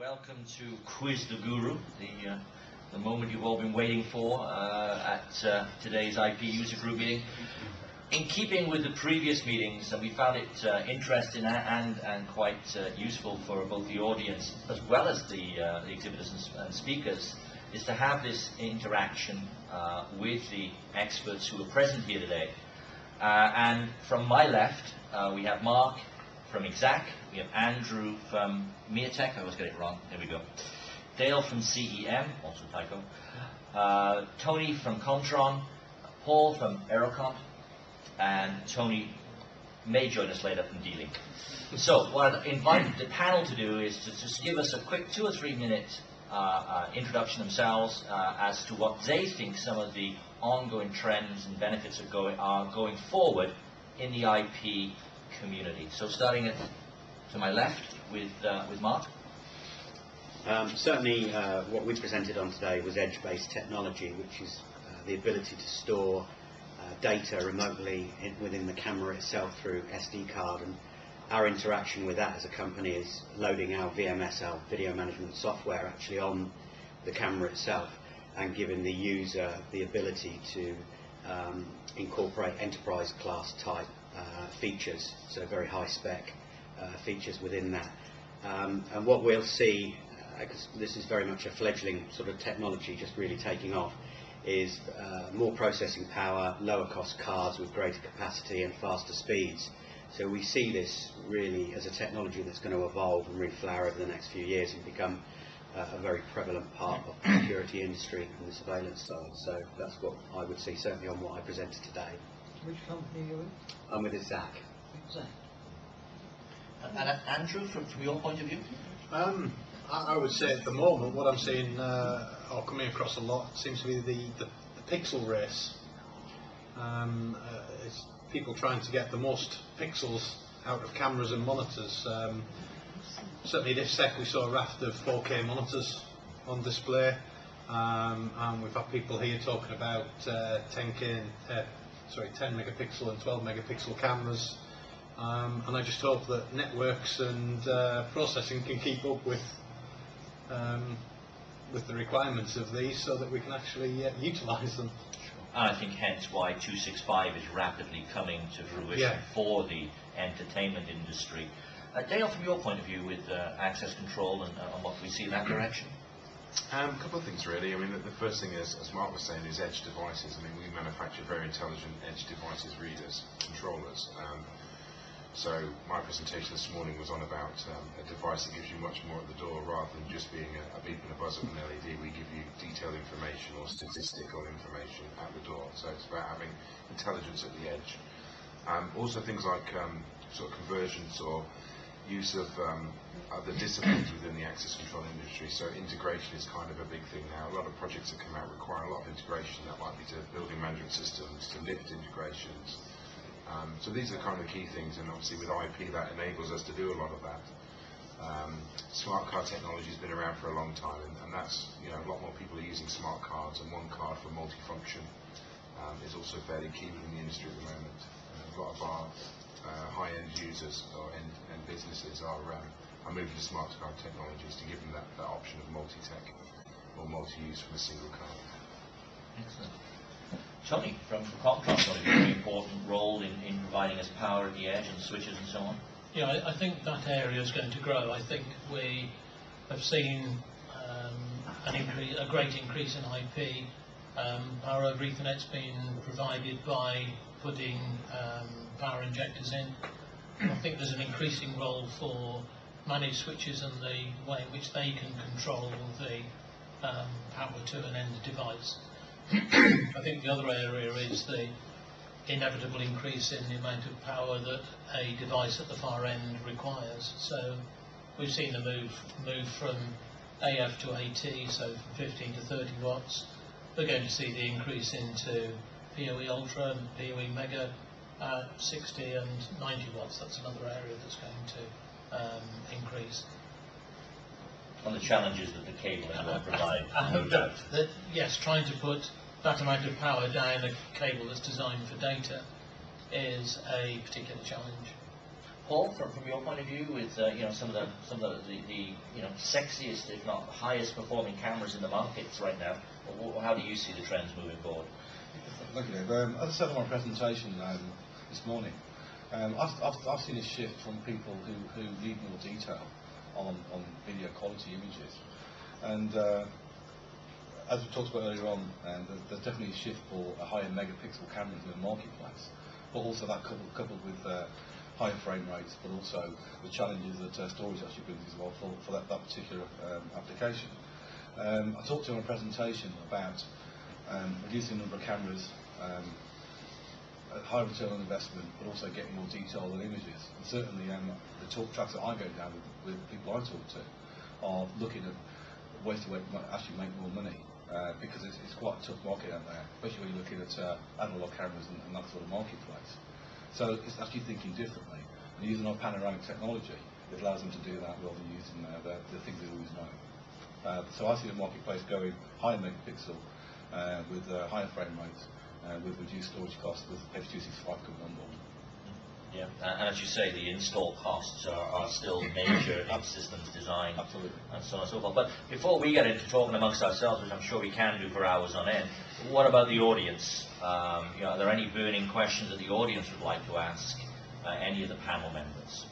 Welcome to Quiz the Guru, the moment you've all been waiting for at today's IP user group meeting. In keeping with the previous meetings, we found it interesting and quite useful for both the audience as well as the exhibitors and speakers, is to have this interaction with the experts who are present here today. And from my left, we have Mark from Exact, we have Andrew from Meatech, I always get it wrong, there we go. Dale from CEM, also typo. Tony from Contron, Paul from Aerocont, and Tony may join us later from Dealing. So what I'd invite the panel to do is to just give us a quick 2 or 3 minute introduction themselves as to what they think some of the ongoing trends and benefits are going forward in the IP community. So starting to my left with Mark. Certainly what we presented on today was edge-based technology, which is the ability to store data remotely within the camera itself through SD card, and our interaction with that as a company is loading our VMS, our video management software, actually on the camera itself and giving the user the ability to incorporate enterprise class type features, so very high spec features within that. And what we'll see, because this is very much a fledgling sort of technology just really taking off, is more processing power, lower cost cards with greater capacity and faster speeds. So we see this really as a technology that's going to evolve and really flower over the next few years and become a very prevalent part of the security industry and the surveillance side. So that's what I would see, certainly on what I presented today. Which company are you with? I'm with Exact. And Andrew, from your point of view? I would say at the moment what I'm seeing or coming across a lot seems to be the pixel race. It's people trying to get the most pixels out of cameras and monitors. Certainly this Sept we saw a raft of 4K monitors on display, and we've had people here talking about 10 megapixel and 12 megapixel cameras, and I just hope that networks and processing can keep up with the requirements of these so that we can actually utilise them. I think hence why 265 is rapidly coming to fruition for the entertainment industry. Dale, from your point of view with access control and what we see in that direction? A couple of things really. I mean, the first thing is, as Mark was saying, is edge devices. I mean, we manufacture very intelligent edge devices, readers, controllers. So my presentation this morning was on about a device that gives you much more at the door rather than just being a beep and a buzz of an LED. We give you detailed information or statistical information at the door. So it's about having intelligence at the edge. Also things like sort of convergence or use of other disciplines within the access control industry. So integration is kind of a big thing now. A lot of projects that come out require a lot of integration. That might be to building management systems, to lift integrations. So these are kind of the key things, and obviously with IP that enables us to do a lot of that. Smart card technology has been around for a long time, and that's, you know, a lot more people are using smart cards, and one card for multifunction is also fairly key within the industry at the moment. A lot of our high-end users or end businesses are moving to smart card technologies to give them that option of multi-tech or multi-use from a single card. Excellent. Tony, from Contron's got a very important role in providing us power at the edge and switches and so on. Yeah, I think that area is going to grow. I think we have seen a great increase in IP. Power over Ethernet's been provided by putting power injectors in. I think there's an increasing role for managed switches and the way in which they can control the power to an end device. I think the other area is the inevitable increase in the amount of power that a device at the far end requires. So we've seen the move from AF to AT, so from 15 to 30 watts. We're going to see the increase into PoE Ultra and PoE Mega at 60 and 90 watts. That's another area that's going to increase. On the challenges that the cable will provide. No doubt. Yes, trying to put that amount of power down a cable that's designed for data is a particular challenge. Paul, from your point of view, with some of the sexiest, if not highest performing cameras in the markets right now, how do you see the trends moving forward? Thank you, Dave. As I said in my presentation this morning, I've seen a shift from people who need more detail on video quality images, and as we talked about earlier on, there's definitely a shift for a higher megapixel cameras in the marketplace, but also that coupled with higher frame rates, but also the challenges that storage actually brings as well for that particular application. I talked to you in a presentation about reducing the number of cameras, high return on investment, but also getting more detail on images. And certainly the talk tracks that I go down with people I talk to are looking at ways to actually make more money, because it's quite a tough market out there, especially when you're looking at analog cameras and that sort of marketplace. So it's actually thinking differently, and using our panoramic technology, it allows them to do that rather than using the things they always know. So I see the marketplace going higher megapixel, with higher frame rates, with reduced storage costs, with H.265 coming on board. Yeah, and as you say, the install costs are still major in systems design. Absolutely. And so on and so forth. But before we get into talking amongst ourselves, which I'm sure we can do for hours on end, what about the audience? Are there any burning questions that the audience would like to ask any of the panel members?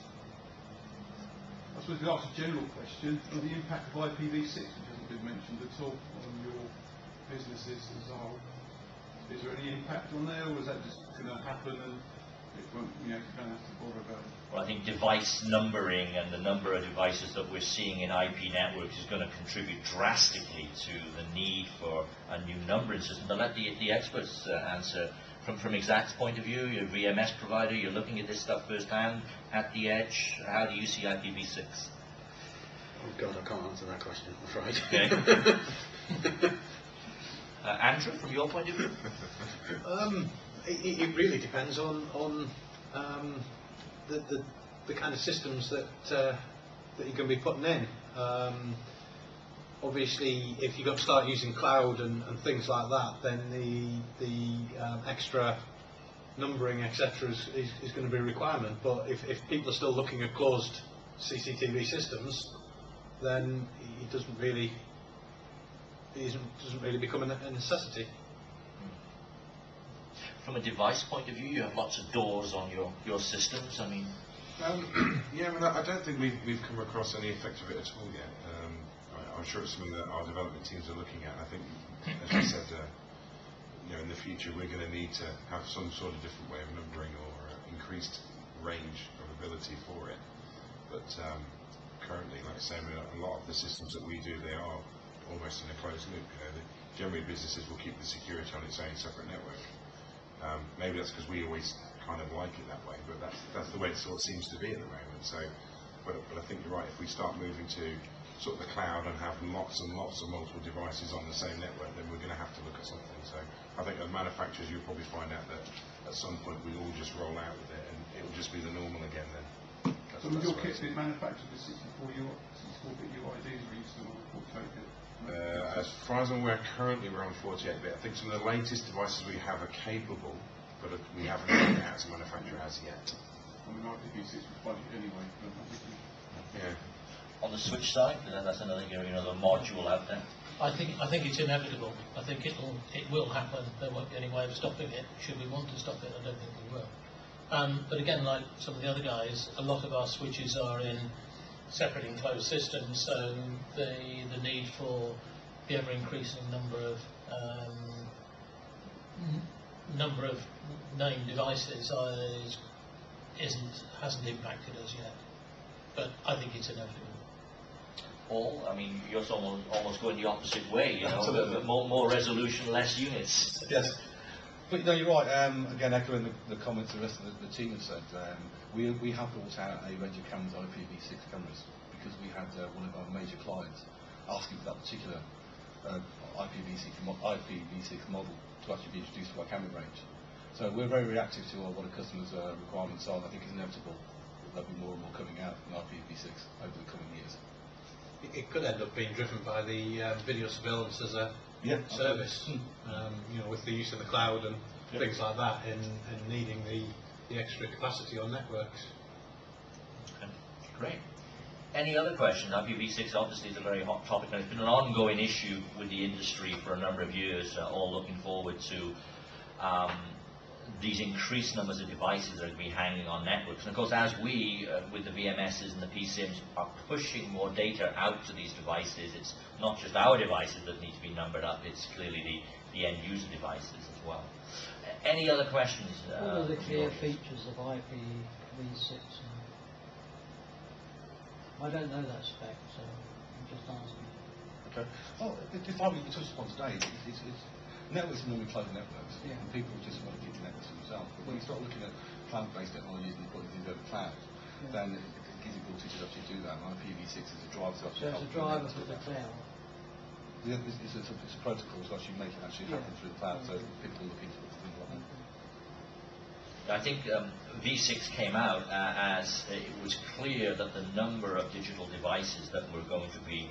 I suppose to ask a general question, the impact of IPv6, which hasn't been mentioned at all, on your businesses as a whole. Is there any impact on there, or is that just going to happen and it won't, you don't have to bother about it? Well, I think device numbering and the number of devices that we're seeing in IP networks is going to contribute drastically to the need for a new numbering system. But let the experts answer. From Exact's point of view, you're a VMS provider, you're looking at this stuff firsthand at the edge. How do you see IPv6? Oh God, I can't answer that question, I'm afraid. Okay. Andrew, from your point of view? It really depends on the kind of systems that you're going to be putting in. Obviously, if you're going to start using cloud and things like that, then the extra numbering, etc., is going to be a requirement. But if people are still looking at closed CCTV systems, then it doesn't really become a necessity. From a device point of view, you have lots of doors on your systems. I mean, yeah, I don't think we've come across any effect of it at all yet. I'm sure it's something that our development teams are looking at. I think, as you said, in the future we're going to need to have some sort of different way of numbering or increased range of ability for it. But currently, like I say, a lot of the systems that we do, they are almost in a closed loop. Generally businesses will keep the security on its own separate network. Maybe that's because we always kind of like it that way, but that's the way it sort of seems to be at the moment. So, but I think you're right. If we start moving to sort of the cloud and have lots and lots of multiple devices on the same network, then we're going to have to look at something. So I think as manufacturers, you'll probably find out that at some point we all just roll out with it, and it will just be the normal again then. So with your kits being manufactured with 64-bit UIDs, or are you still on 48-bit? As far as I'm aware, currently we're on 48-bit. I think some of the latest devices we have are capable, but we haven't rolled it out to manufacturer as yet. I mean, IPv6 was budget anyway. Yeah. on the switch side, that's another the module out there. I think it's inevitable. I think it will happen. There won't be any way of stopping it. Should we want to stop it, I don't think we will. But again, like some of the other guys, a lot of our switches are in separate enclosed systems, so the need for the ever increasing number of named devices hasn't impacted us yet. But I think it's inevitable. Paul, I mean, you're almost going the opposite way, Absolutely. more resolution, less units. Yes. But no, you're right. Again, echoing the comments the rest of the team have said, we have brought out a range of cameras, IPv6 cameras, because we had one of our major clients asking for that particular IPv6 model to actually be introduced to our camera range. So we're very reactive to what a customer's requirements are, and I think it's inevitable that there'll be more and more coming out in IPv6 over the coming years. It could end up being driven by the video surveillance as a service, with the use of the cloud and things like that, and needing the extra capacity on networks. Great. Any other questions? IPv6 obviously is a very hot topic, and it's been an ongoing issue with the industry for a number of years, all looking forward to these increased numbers of devices that are going to be hanging on networks. And of course, as we, with the VMSs and the PSIMs, are pushing more data out to these devices, it's not just our devices that need to be numbered up, it's clearly the end user devices as well. Any other questions? What are the clear features of IPv6? I don't know that spec, so I'm just asking. Okay. Well, it's like we touched upon today. It's networks are normally closed networks, Yeah. and people just want to keep the networks to themselves. But when you start looking at cloud-based technologies and putting things over cloud, then it gives you the ability to actually do that. And IPv6 is a driver to So actually it's help a driver the for the cloud. Yeah, it's a protocol to actually make it actually happen through the cloud, so people look into it, things like that. I think V6 came out as it was clear that the number of digital devices that were going to be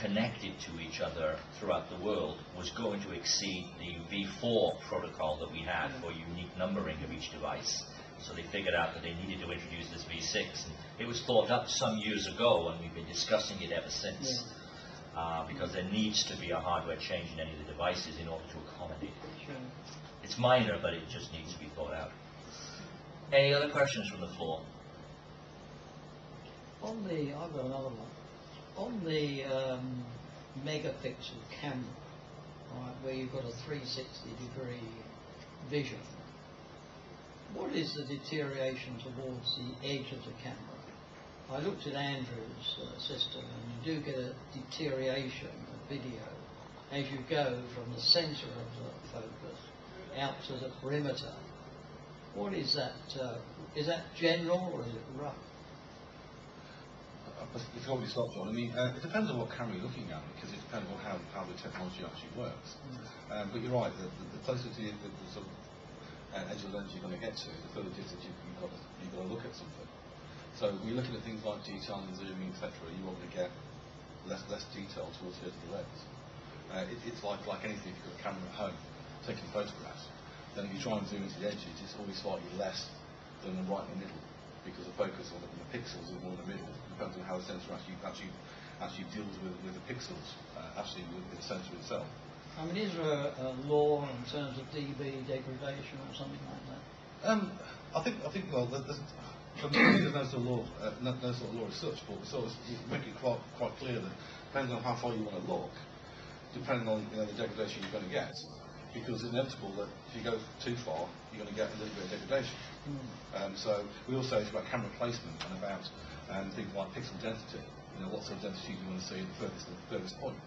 connected to each other throughout the world was going to exceed the V4 protocol that we had for unique numbering of each device. So they figured out that they needed to introduce this V6. And it was thought up some years ago, and we've been discussing it ever since. Because there needs to be a hardware change in any of the devices in order to accommodate it. Sure. It's minor, but it just needs to be thought out. Any other questions from the floor? I've got another one. On the megapixel camera, right, where you've got a 360-degree vision, what is the deterioration towards the edge of the camera? I looked at Andrew's system, and you do get a deterioration of video as you go from the centre of the focus out to the perimeter. What is that? Is that general or is it rough? It's already stopped, John. I mean, it depends on what camera you're looking at, because it depends on how the technology actually works. But you're right, the closer to the sort of edge of the lens you're going to get to, the further distance you've got to look at something. So when you're looking at things like detail and zooming, etc., you want to get less detail towards the edge of the lens. It's like anything. If you've got a camera at home taking photographs, then if you try and zoom into the edges, it's always slightly less than the right in the middle, because the focus on the pixels are more in the middle. It depends on how the sensor actually deals with the pixels, actually with the sensor itself. I mean, is there a law in terms of dB degradation or something like that? I think well, there's no sort of law, no sort of law as such, but we sort of make it quite clear that depending on how far you want to look, depending on the degradation you're going to get, because it's inevitable that if you go too far, you're going to get a little bit of degradation. So we also say it's about camera placement and about things like pixel density. What sort of density do you want to see at the furthest point?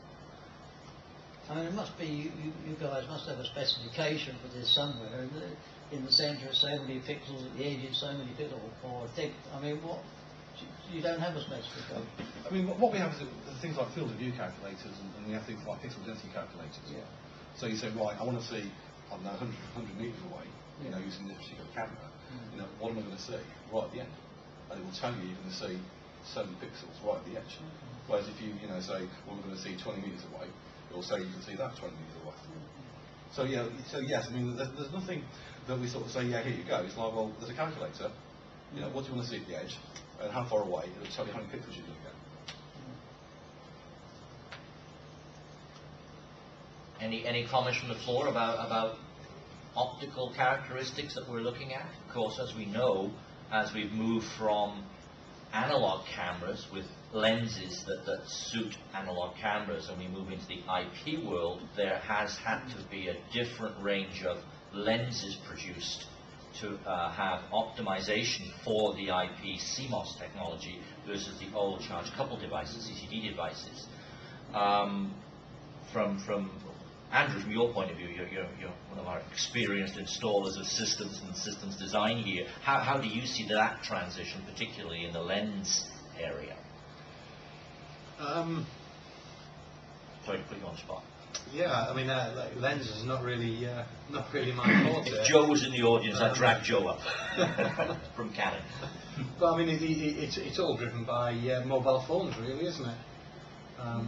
I mean, it must be, you guys must have a specification for this somewhere. In the centre it's so many pixels, at the edge it's so many pixels, or I mean, what? You don't have a specification. I mean, what we have is things like field of view calculators, and we have things like pixel density calculators. Yeah. So you say, right, I want to see, I don't know, 100 metres away, using this particular camera. What am I going to see right at the end? And it will tell you you're going to see so many pixels right at the edge. Whereas if you, say, well, we're going to see 20 metres away, it will say you can see that 20 metres away. So yes, I mean, there's nothing that we sort of say, yeah, here you go. It's like, well, there's a calculator. What do you want to see at the edge, and how far away? It'll tell you how many pixels you're going to get. Any comments from the floor about optical characteristics that we're looking at? Of course, as we know, as we've moved from analog cameras with lenses that suit analog cameras, and we move into the IP world, there has had to be a different range of lenses produced to have optimization for the IP CMOS technology versus the old charge coupled devices, CCD devices. From Andrew, from your point of view, you're one of our experienced installers of systems and systems design here. How do you see that transition, particularly in the lens area? Sorry to put you on the spot. Yeah, I mean, lens is not really my forte. If Joe was in the audience, I'd drag Joe up from Canon. But I mean, it's all driven by mobile phones, really, isn't it?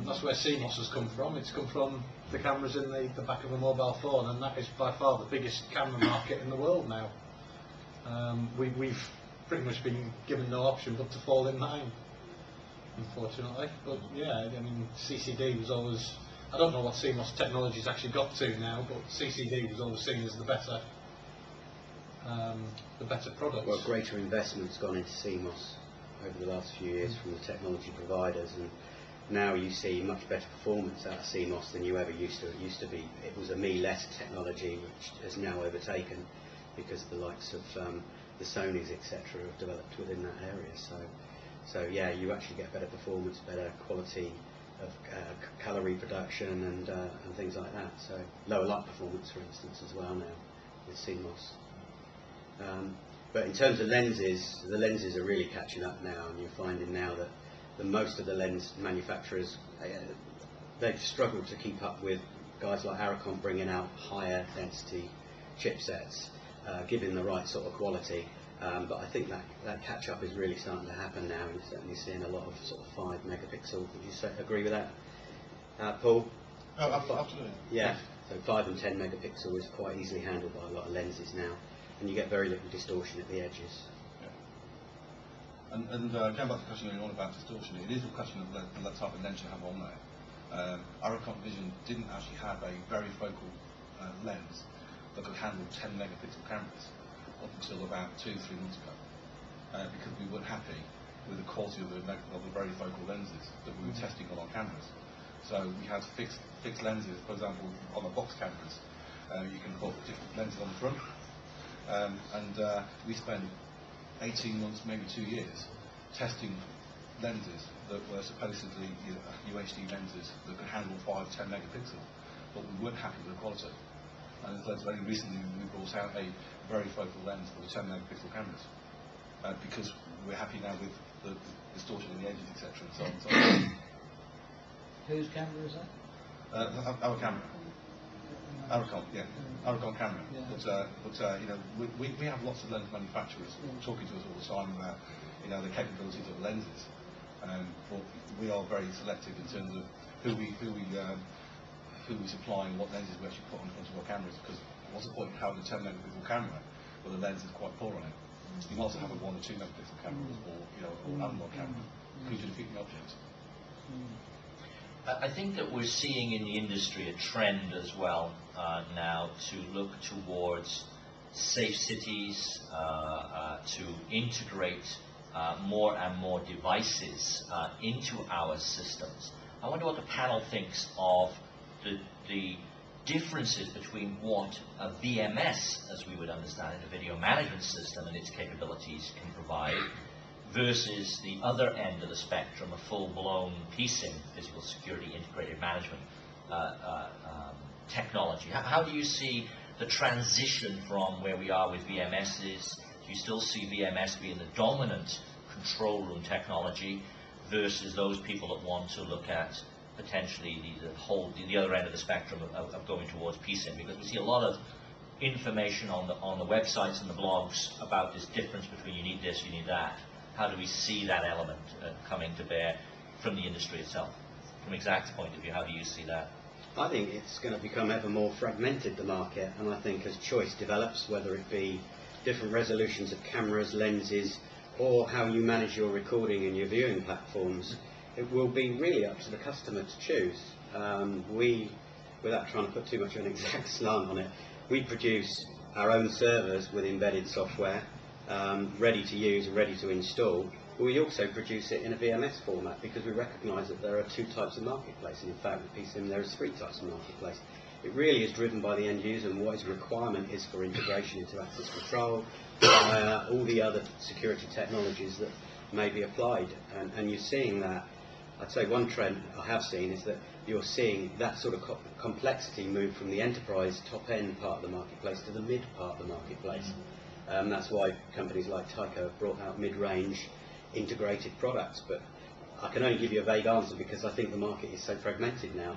That's where CMOS has come from. It's come from the cameras in the back of a mobile phone, and that is by far the biggest camera market in the world now. We've pretty much been given no option but to fall in line, unfortunately. But yeah, I mean, CCD was always, I don't know what CMOS technology's actually got to now, but CCD was always seen as the better product. Well, greater investment's gone into CMOS over the last few years from the technology providers, and now you see much better performance out of CMOS than you ever used to. It used to be, it was a me-less technology, which has now overtaken because the likes of the Sonys, etc., have developed within that area. So yeah, you actually get better performance, better quality of calorie production, and things like that. So lower light performance, for instance, as well now with CMOS. But in terms of lenses, the lenses are really catching up now, and you're finding now that most of the lens manufacturers, they've struggled to keep up with guys like Aricon bringing out higher density chipsets, giving the right sort of quality. But I think that catch up is really starting to happen now, and you're certainly seeing a lot of sort of 5 megapixel. Would you agree with that, Paul? Oh, absolutely. Yeah, so 5 and 10 megapixel is quite easily handled by a lot of lenses now, and you get very little distortion at the edges. And going back to the question earlier on about distortion, it is a question of the type of lens you have on there. Aricon Vision didn't actually have a very focal lens that could handle 10 megapixel cameras up until about 2-3 months ago, because we weren't happy with the quality of the very focal lenses that we were testing on our cameras. So we had fixed lenses, for example, on the box cameras. You can put different lenses on the front, and we spent 18 months, maybe 2 years, testing lenses that were supposedly UHD lenses that could handle 5-10 megapixels, but we weren't happy with the quality. And so very recently we brought out a very focal lens for the 10 megapixel cameras, because we're happy now with the distortion in the edges, etc. and so on and so on. Whose camera is that? Our camera. Aricon, yeah, Aricon camera. Yeah. But you know, we have lots of lens manufacturers talking to us all the time about, you know, the capabilities of lenses, but we are very selective in terms of who we supply and what lenses we actually put on front of our cameras. Because what's the point of having a 10 megapixel camera where the lens is quite poor on it? You might also have a 1 or 2 megapixel camera, or you know, or an analog camera, because you defeat the object. I think that we're seeing in the industry a trend as well now to look towards safe cities, to integrate more and more devices into our systems. I wonder what the panel thinks of the differences between what a VMS, as we would understand it, a video management system and its capabilities can provide, versus the other end of the spectrum, a full-blown PSIM, physical security integrated management technology. How do you see the transition from where we are with VMSs? Do you still see VMS being the dominant control room technology versus those people that want to look at potentially the other end of the spectrum of going towards PSIM? Because we see a lot of information on the websites and the blogs about this difference between you need this, you need that. How do we see that element coming to bear from the industry itself? From Exact's point of view, how do you see that? I think it's going to become ever more fragmented, the market, and I think as choice develops, whether it be different resolutions of cameras, lenses, or how you manage your recording and your viewing platforms, it will be really up to the customer to choose. We, without trying to put too much of an exact slant on it, we produce our own servers with embedded software, ready to use and ready to install. But we also produce it in a VMS format because we recognise that there are 2 types of marketplace, and in fact with PSIM there is 3 types of marketplace. It really is driven by the end user and what his requirement is for integration into access control, all the other security technologies that may be applied, and you're seeing that. I'd say one trend I have seen is that you're seeing that sort of complexity move from the enterprise top-end part of the marketplace to the mid part of the marketplace. That's why companies like Tyco have brought out mid-range integrated products, but I can only give you a vague answer because I think the market is so fragmented now.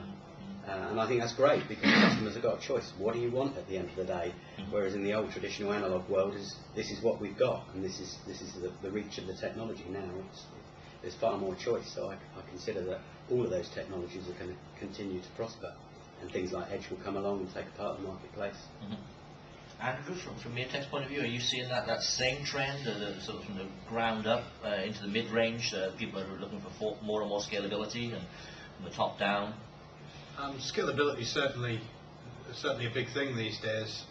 And I think that's great because customers have got a choice. What do you want at the end of the day? Whereas in the old traditional analog world, this is what we've got, and this is the reach of the technology now. There's far more choice, so I consider that all of those technologies are going to continue to prosper, and things like Edge will come along and take a part of the marketplace. Andrew, from Mirtek's point of view, are you seeing that same trend, sort of from the ground up into the mid-range? People are looking for more and more scalability, and from the top down? Scalability is certainly a big thing these days.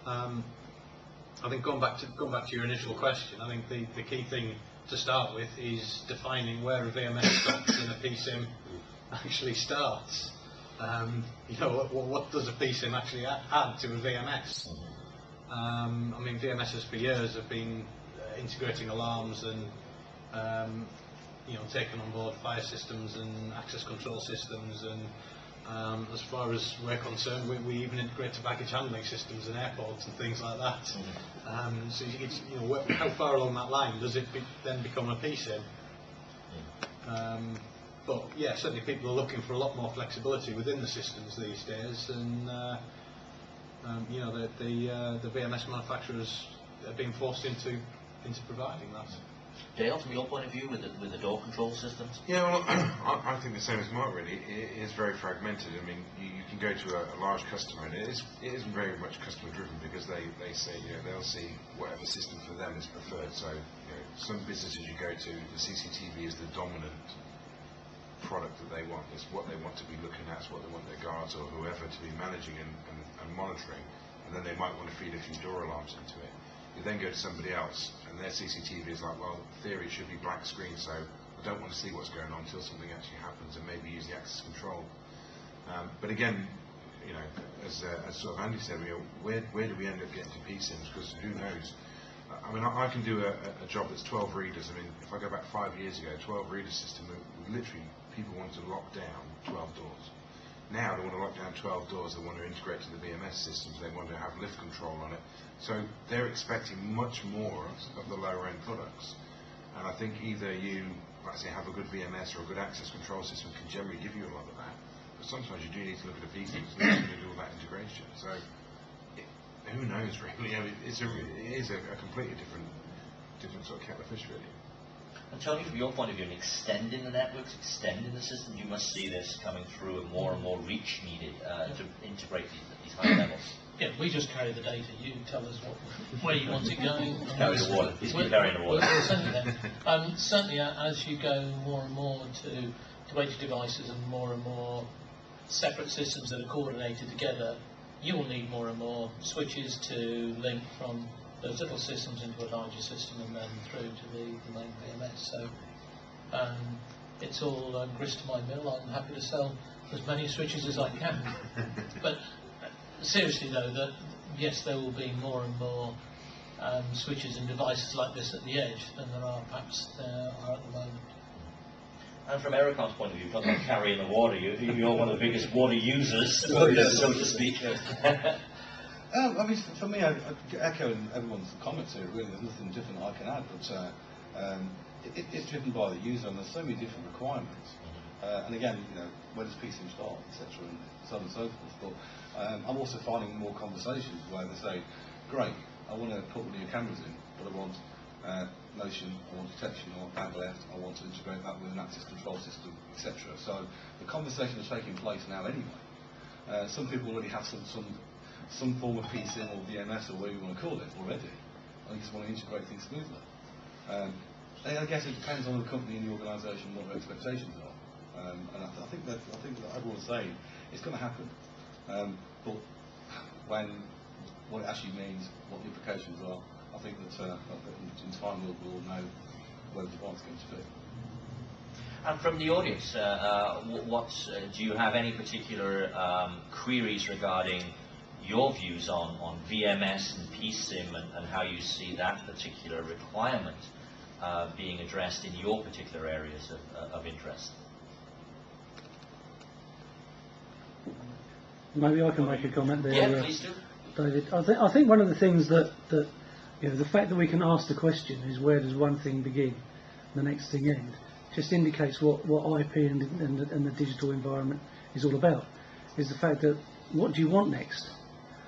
I think going back to your initial question, I think the key thing to start with is defining where a VMS stops and a PSIM actually starts. You know, what does a PSIM actually add to a VMS? I mean, VMSs for years have been integrating alarms and you know, taking on board fire systems and access control systems, and as far as we're concerned, we even integrate to baggage handling systems in airports and things like that. So you know, how far along that line does it then become a PSIM? But yeah, certainly people are looking for a lot more flexibility within the systems these days, and you know, the VMS manufacturers are being forced into providing that. Dale, from your point of view, with the door control systems? Yeah, well, I think the same as Mark, really. It is very fragmented. I mean, you can go to a large customer, and it isn't very much customer driven, because they say, you know, they'll see whatever system for them is preferred. So, you know, some businesses you go to, the CCTV is the dominant product that they want. It's what they want to be looking at, it's what they want their guards or whoever to be managing and monitoring, and then they might want to feed a few door alarms into it. You then go to somebody else, and their CCTV is like, well, in theory it should be black screen, so I don't want to see what's going on until something actually happens, and maybe use the access control. But again, you know, as sort of Andy said, you know, where do we end up getting to PSIMs? Because who knows? I mean, I can do a job that's 12 readers. I mean, if I go back 5 years ago, 12 reader system, literally people wanted to lock down 12 doors. Now they want to lock down 12 doors, they want to integrate to the VMS systems, they want to have lift control on it. So they're expecting much more of the lower end products. And I think either you, like I say, have a good VMS or a good access control system can generally give you a lot of that. But sometimes you do need to look at a PSIM to do all that integration. So who knows really? I mean, it is a completely different sort of kettle of fish really. And Tony, from your point of view, in extending the networks, extending the system, you must see this coming through and more reach needed to integrate these high levels. Yeah, we just carry the data. You tell us where you want it going. Carry the water. He's been carrying the water. Certainly, as you go more and more to edge devices and more separate systems that are coordinated together, you will need more and more switches to link from those little systems into a larger system and then through to the main VMS. So it's all grist to my mill. I'm happy to sell as many switches as I can. But seriously though, that yes, there will be more and more switches and devices like this at the edge than there are perhaps are at the moment. And from Ericon's point of view, talking about carrying the water, you're one of the biggest water users, so to speak. I mean, for me, I echo everyone's comments here. Really, there's nothing different I can add, but it's driven by the user, and there's so many different requirements. And again, you know, where does PSIM start, etc., and so on and so forth. But I'm also finding more conversations where they say, "Great, I want to put one of your cameras in, but I want motion, I want detection, I want back left, I want to integrate that with an access control system, etc." So the conversation is taking place now anyway. Some people already have some form of PSIM or VMS or whatever you want to call it already. I just want to integrate things smoothly. And I guess it depends on the company and the organisation what their expectations are. And I think that everyone's saying it's going to happen. But what it actually means, what the implications are, I think that in time we'll know where the device is going to fit. And from the audience, do you have any particular queries regarding your views on VMS and PSIM and how you see that particular requirement being addressed in your particular areas of interest? Maybe I can make a comment there. Yeah, please do. David, I think one of the things that you know, the fact that we can ask the question is where does one thing begin, the next thing end, just indicates what IP and the digital environment is all about. Is the fact that what do you want next?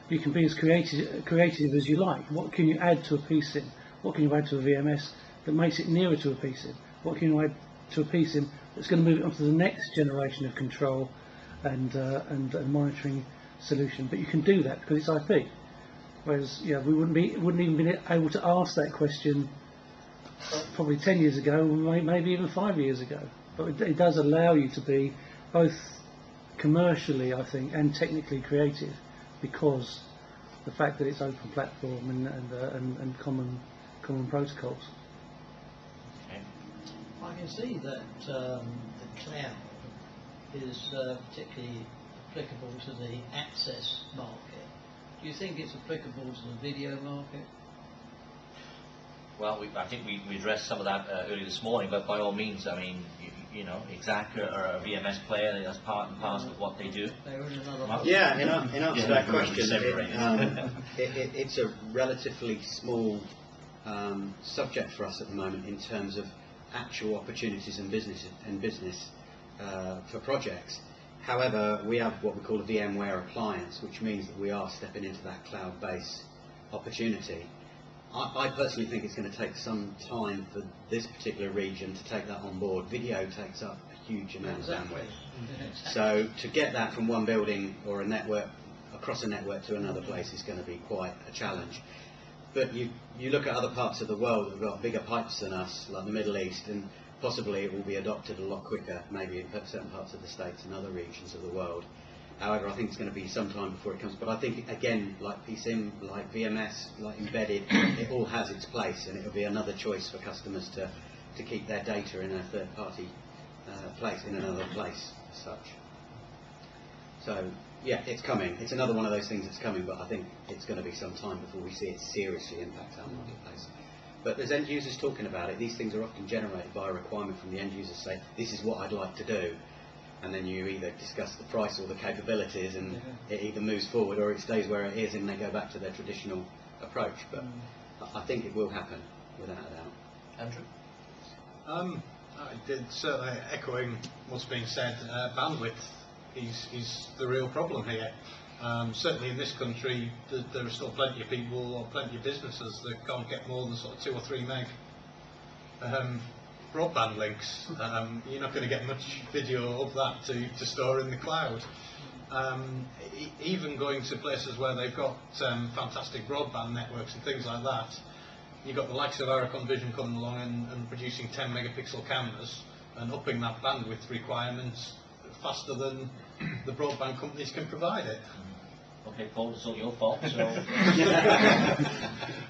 You can be as creative as you like. What can you add to a PSIM? What can you add to a VMS that makes it nearer to a PSIM? What can you add to a PSIM that's going to move it on to the next generation of control and monitoring solution? But you can do that because it's IP. Whereas, we wouldn't even be able to ask that question probably 10 years ago, or maybe even 5 years ago. But it does allow you to be both commercially, I think, and technically creative, because the fact that it's open platform and common protocols. Okay. I can see that the cloud is particularly applicable to the access market. Do you think it's applicable to the video market? Well, I think we addressed some of that earlier this morning, but by all means, I mean, Exact are a VMS player. That's part and parcel of what they do. Yeah, in answer to that question, it's a relatively small subject for us at the moment in terms of actual opportunities and business for projects. However, we have what we call a VMware appliance, which means that we are stepping into that cloud-based opportunity. I personally think it's going to take some time for this particular region to take that on board. Video takes up a huge amount of bandwidth. So to get that from one building or a network, across a network to another place is going to be quite a challenge. But you look at other parts of the world that have got bigger pipes than us, like the Middle East, and possibly it will be adopted a lot quicker, maybe in certain parts of the States and other regions of the world. However, I think it's going to be some time before it comes. But I think, again, like eSIM, like VMS, like embedded, it all has its place, and it will be another choice for customers to keep their data in a third-party place, in another place as such. So, yeah, it's coming. It's another one of those things that's coming, but I think it's going to be some time before we see it seriously impact our marketplace. But there's end users talking about it. These things are often generated by a requirement from the end users, say, this is what I'd like to do. And then you either discuss the price or the capabilities, and it either moves forward or it stays where it is and they go back to their traditional approach. But I think it will happen, without a doubt. Andrew? Certainly echoing what's being said, bandwidth is the real problem here. Certainly in this country, there are still plenty of people or plenty of businesses that can't get more than sort of 2 or 3 meg broadband links. You're not going to get much video of that to store in the cloud. Even going to places where they've got fantastic broadband networks and things like that, you've got the likes of Aricon Vision coming along and producing 10 megapixel cameras and upping that bandwidth requirements faster than the broadband companies can provide it. Okay, Paul, it's all your fault. So. No,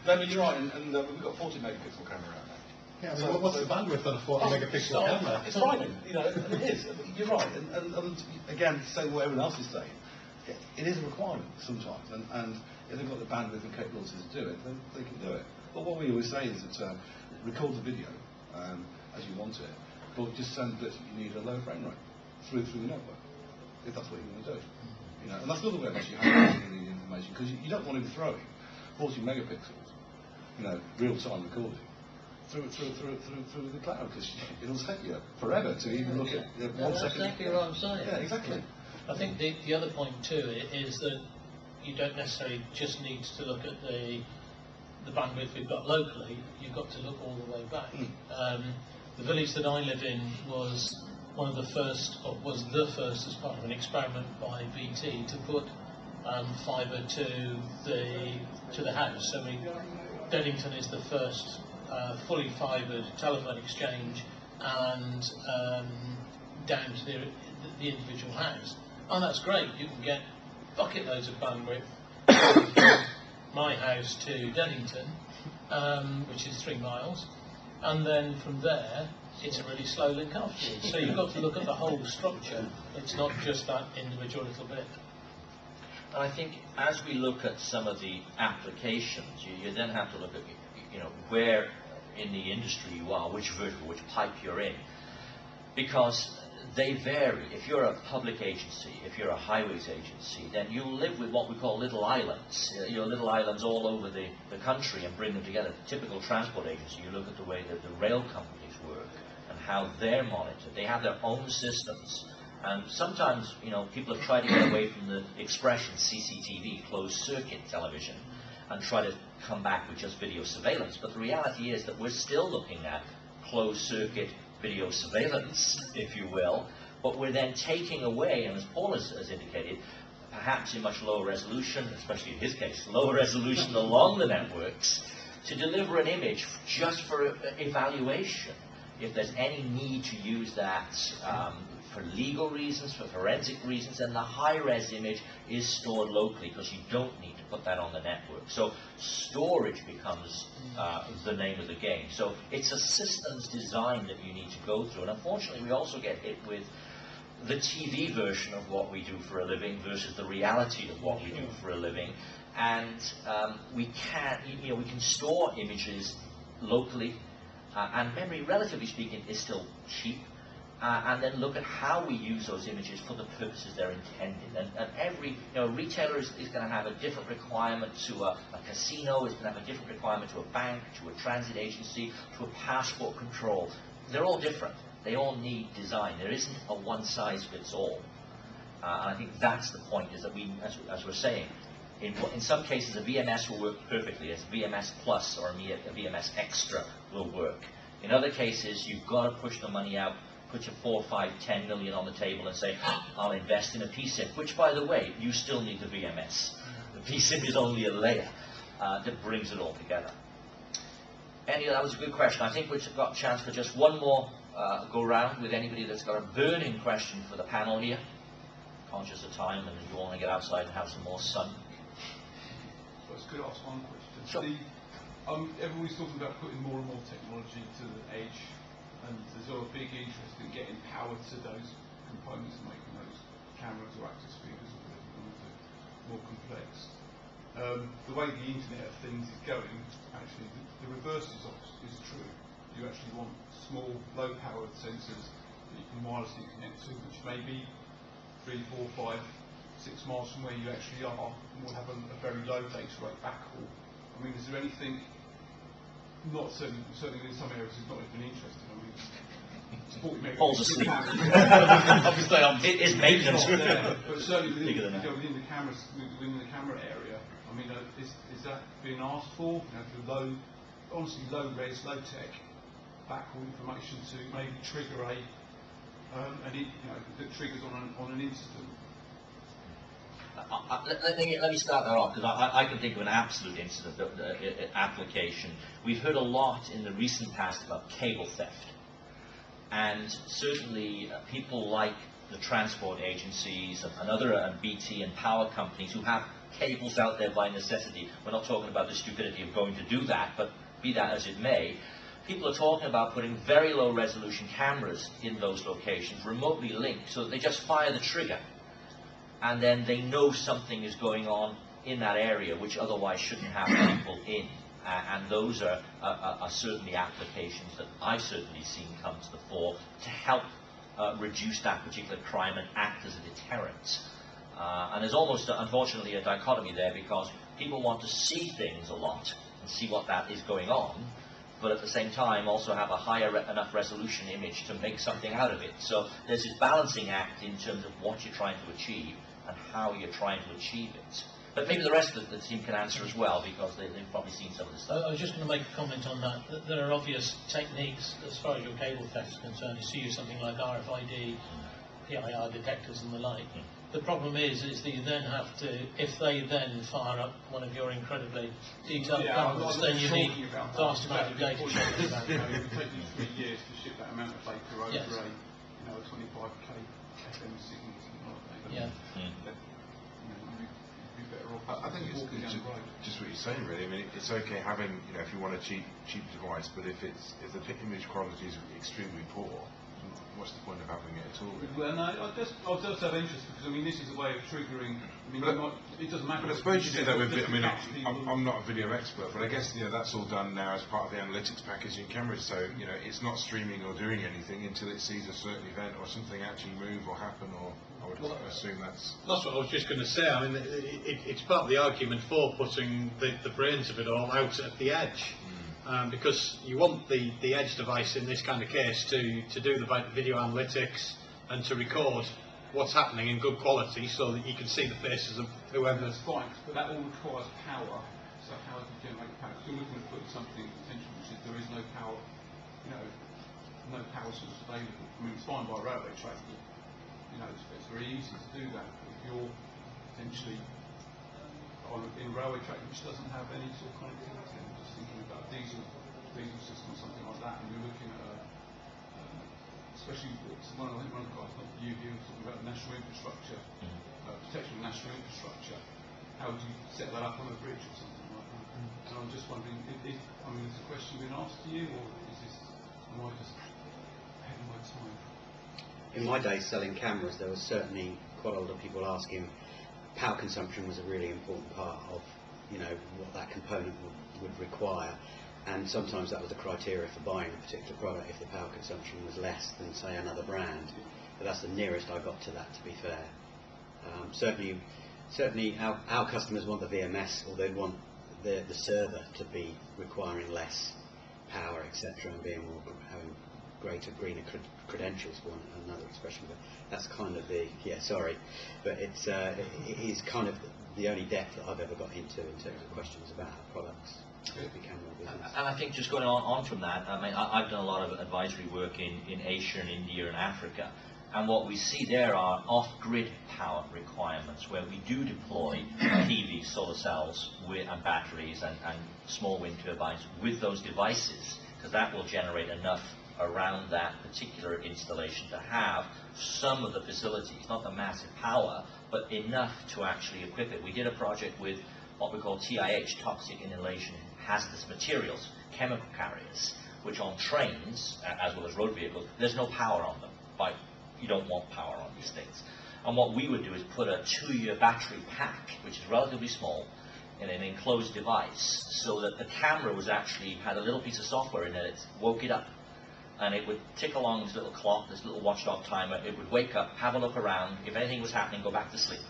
but you're right, and we've got 40 megapixel camera out there. Yeah, so what's the bandwidth on a 40 megapixel camera? It's frightening, it is. You're right, and again, to say what everyone else is saying, it is a requirement sometimes, and if they've got the bandwidth and capabilities to do it, then they can do it. But what we always say is that record the video as you want it, but just send that you need a low frame rate through the network, if that's what you want to do. And that's another way of actually handling the information, because you don't want to be throwing 40 megapixels, real-time recording through the cloud, because it'll take you forever to even look at 1 second. That's exactly what I'm saying. Yeah, exactly. I think the other point too is that you don't necessarily just need to look at the bandwidth we've got locally. You've got to look all the way back. The village that I live in was one of the first, or was the first, as part of an experiment by BT to put fibre to the house. So Deddington is the first fully fibred telephone exchange, and down to the individual house. And that's great. You can get bucket loads of bandwidth from my house to Deddington, which is 3 miles, and then from there it's a really slow link afterwards. So you've got to look at the whole structure. It's not just that individual little bit. And I think as we look at some of the applications, you then have to look at where in the industry you are, which vertical, which pipe you're in, because they vary. If you're a public agency, if you're a highways agency, then you'll live with what we call little islands. Little islands all over the country, and bring them together. Typical transport agency, you look at the way that the rail companies work and how they're monitored. They have their own systems. And sometimes, people have tried to get away from the expression CCTV, closed circuit television, and try to come back with just video surveillance. But the reality is that we're still looking at closed circuit video surveillance, if you will, but we're then taking away, and as Paul has indicated, perhaps in much lower resolution, especially in his case, lower resolution along the networks, to deliver an image just for evaluation. If there's any need to use that for legal reasons, for forensic reasons, then the high-res image is stored locally because you don't need to put that on the network. So storage becomes the name of the game. So it's a systems design that you need to go through. And unfortunately, we also get hit with the TV version of what we do for a living versus the reality of what we do for a living. And we can store images locally, and memory, relatively speaking, is still cheap. And then look at how we use those images for the purposes they're intended. And every retailer is going to have a different requirement to a casino, is going to have a different requirement to a bank, to a transit agency, to a passport control. They're all different. They all need design. There isn't a one-size-fits-all. And I think that's the point, is that we, as we're saying, in some cases a VMS will work perfectly, as VMS Plus or a VMS Extra will work. In other cases, you've got to push the money out, put your 4, 5, 10 million on the table and say, I'll invest in a PSIM, which, by the way, you still need the VMS. The PSIM is only a layer that brings it all together. That was a good question. I think we've got a chance for just one more go round with anybody that's got a burning question for the panel here. Conscious of time, and you want to get outside and have some more sun. So I could ask one question. Sure. Everybody's talking about putting more and more technology to the edge, and there's a big interest in getting power to those components and making those cameras or access figures or whatever you want to do more complex. The way the Internet of Things is going, actually, the reverse is true. You actually want small, low-powered sensors that you can wirelessly connect to, which may be 3, 4, 5, 6 miles from where you actually are, and will have a very low data rate backhaul. I mean, is there anything, not certainly in some areas it's not even interested. I mean, 40 megabits. Falls asleep. Obviously, it is maintenance. But certainly within the camera area, I mean, is that being asked for? For honestly low res, low tech backhaul information to maybe trigger that triggers on an incident. Let me start that off, because I can think of an absolute incident application. We've heard a lot in the recent past about cable theft, and certainly people like the transport agencies and other BT and power companies who have cables out there by necessity. We're not talking about the stupidity of going to do that, but be that as it may, people are talking about putting very low resolution cameras in those locations, remotely linked, so that they just fire the trigger, and then they know something is going on in that area, which otherwise shouldn't have people in. And those are certainly applications that I've certainly seen come to the fore to help reduce that particular crime and act as a deterrent. And there's almost, unfortunately, a dichotomy there, because people want to see things a lot and see what that is going on, but at the same time also have a higher enough resolution image to make something out of it. So there's this balancing act in terms of what you're trying to achieve and how you're trying to achieve it. But maybe the rest of the team can answer as well, because they've probably seen some of this stuff. I was just going to make a comment on that. There are obvious techniques as far as your cable theft is concerned, is to use something like RFID, PIR detectors and the like. The problem is that you then have to, if they then fire up one of your incredibly detailed cameras, then you need vast amount of data. It would take you 3 years to ship that amount of data over a 25k FM signal or something like that. Yeah. I think it's just what you're saying, really. I mean, it's okay having, if you want a cheap device, but if the image quality is extremely poor, what's the point of having it at all? Really? Well, no, I just have interest, because I mean, this is a way of triggering. I mean, it doesn't matter. But I suppose you do that with. I'm not a video expert, but I guess that's all done now as part of the analytics package in cameras. So it's not streaming or doing anything until it sees a certain event or something actually move or happen, or I would assume that's. That's what I was just going to say. I mean, it's part of the argument for putting the brains of it all out at the edge. Because you want the edge device in this kind of case to do the video analytics and to record what's happening in good quality, so that you can see the faces of whoever. That's fine, but that all requires power. So how do you generate power? If you're looking at putting something potential which is there is no power, no power source available. I mean, it's fine by railway tracks, but it's very easy to do that. But if you're potentially in railway track which doesn't have any sort of connectivity. I'm just thinking about diesel system, something like that, and you're looking at especially one of the guys, not you here, talking about national infrastructure, protection of national infrastructure. How would you set that up on a bridge or something like that? And I'm just wondering, has the question been asked to you, or am I just ahead of my time? In my days selling cameras, there was certainly quite a lot of people asking. Power consumption was a really important part of, what that component would require, and sometimes that was the criteria for buying a particular product if the power consumption was less than, say, another brand. But that's the nearest I got to that, to be fair. Certainly our customers want the VMS, or they want the server to be requiring less power, etc., and being more, having greater, greener credentials, for another expression. But that's kind of the, but it is kind of the only depth that I've ever got into in terms of questions about our products. And I think just going on from that, I mean, I've done a lot of advisory work in Asia and India and Africa, and what we see there are off-grid power requirements where we do deploy PV solar cells and batteries and small wind turbines with those devices, because that will generate enough around that particular installation to have some of the facilities, not the massive power, but enough to actually equip it. We did a project with what we call TIH, toxic inhalation hazardous materials, chemical carriers, which on trains, as well as road vehicles, there's no power on them. You don't want power on these things. And what we would do is put a 2-year battery pack, which is relatively small, in an enclosed device, so that the camera had a little piece of software in it that woke it up. And it would tick along this little clock, this little watchdog timer. It would wake up, have a look around. If anything was happening, go back to sleep.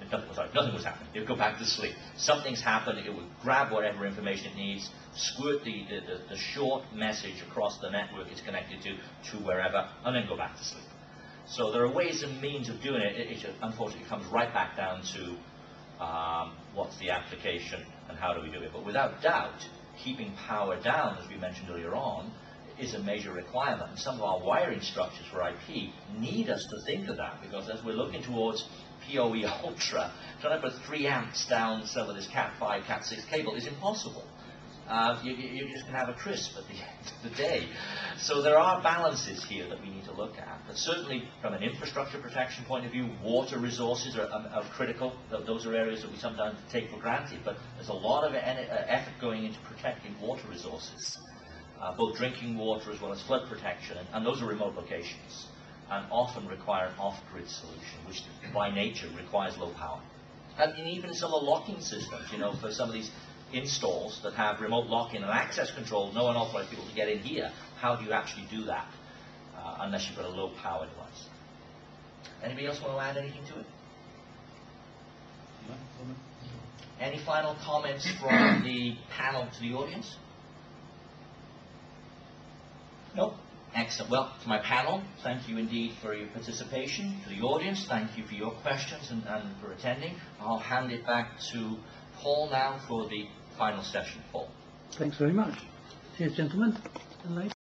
If nothing was happening. It would go back to sleep. Something's happened. It would grab whatever information it needs, squirt the short message across the network it's connected to wherever, and then go back to sleep. So there are ways and means of doing it. It unfortunately comes right back down to what's the application and how do we do it. But without doubt, keeping power down, as we mentioned earlier on, is a major requirement. And some of our wiring structures for IP need us to think of that, because as we're looking towards PoE Ultra, trying to put 3 amps down some of this Cat5, Cat6 cable is impossible. You're just going to have a crisp at the end of the day. So there are balances here that we need to look at. But certainly from an infrastructure protection point of view, water resources are critical. Those are areas that we sometimes take for granted. But there's a lot of effort going into protecting water resources, both drinking water as well as flood protection. And those are remote locations and often require an off-grid solution, which by nature requires low power. And even some of the locking systems, for some of these installs that have remote lock-in and access control, no unauthorized people to get in here. How do you actually do that unless you've got a low power device? Anybody else want to add anything to it? No? Any final comments from the panel to the audience? No? Excellent. Well, to my panel, thank you indeed for your participation. To the audience, thank you for your questions and for attending. I'll hand it back to Paul now for the final session. Paul. Thanks very much. Cheers, gentlemen and ladies.